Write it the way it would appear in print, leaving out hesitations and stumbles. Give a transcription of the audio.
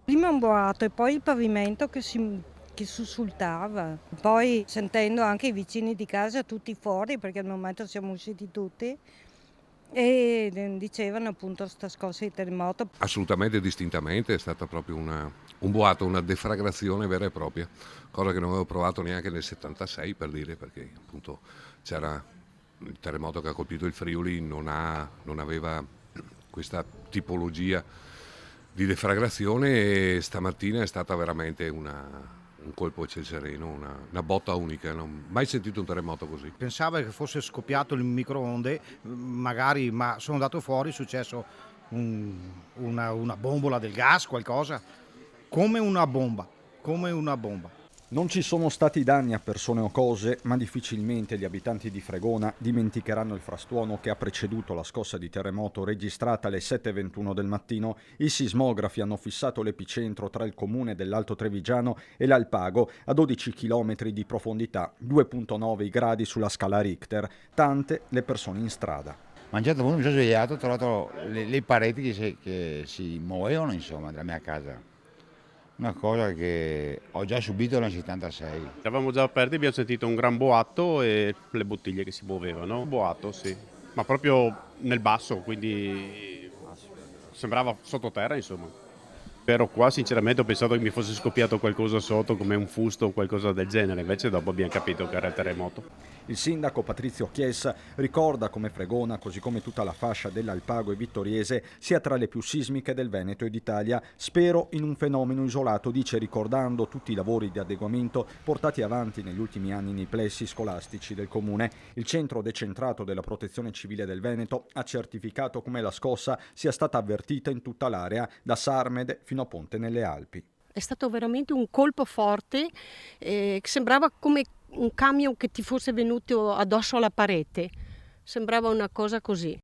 Prima un boato e poi il pavimento che sussultava. Poi sentendo anche i vicini di casa tutti fuori, perché al momento siamo usciti tutti, e dicevano appunto sta scossa di terremoto. Assolutamente distintamente è stata proprio un boato, una deflagrazione vera e propria, cosa che non avevo provato neanche nel 76 per dire, perché appunto c'era il terremoto che ha colpito il Friuli, non aveva questa tipologia di deflagrazione e stamattina è stata veramente un colpo a ciel sereno, una botta unica, non ho mai sentito un terremoto così. Pensavo che fosse scoppiato il microonde, magari, ma sono andato fuori, è successo una bombola del gas, qualcosa, come una bomba, come una bomba. Non ci sono stati danni a persone o cose, ma difficilmente gli abitanti di Fregona dimenticheranno il frastuono che ha preceduto la scossa di terremoto registrata alle 7:21 del mattino. I sismografi hanno fissato l'epicentro tra il comune dell'Alto Trevigiano e l'Alpago a 12 km di profondità, 2,9 gradi sulla scala Richter, tante le persone in strada. Ma a un certo punto mi sono svegliato, ho trovato le pareti che si muovevano, insomma, della mia casa. Una cosa che ho già subito nel 76. Eravamo già aperti, abbiamo sentito un gran boato e le bottiglie che si muovevano. Boato, sì, ma proprio nel basso, quindi sembrava sottoterra, insomma. Ero qua, sinceramente ho pensato che mi fosse scoppiato qualcosa sotto, come un fusto o qualcosa del genere, invece dopo abbiamo capito che era il terremoto. Il sindaco Patrizio Chiesa ricorda come Fregona, così come tutta la fascia dell'Alpago e Vittoriese, sia tra le più sismiche del Veneto e d'Italia. Spero in un fenomeno isolato, dice, ricordando tutti i lavori di adeguamento portati avanti negli ultimi anni nei plessi scolastici del comune. Il centro decentrato della Protezione Civile del Veneto ha certificato come la scossa sia stata avvertita in tutta l'area, da Sarmede fino a Ponte nelle Alpi. È stato veramente un colpo forte, che sembrava come un camion che ti fosse venuto addosso alla parete, sembrava una cosa così.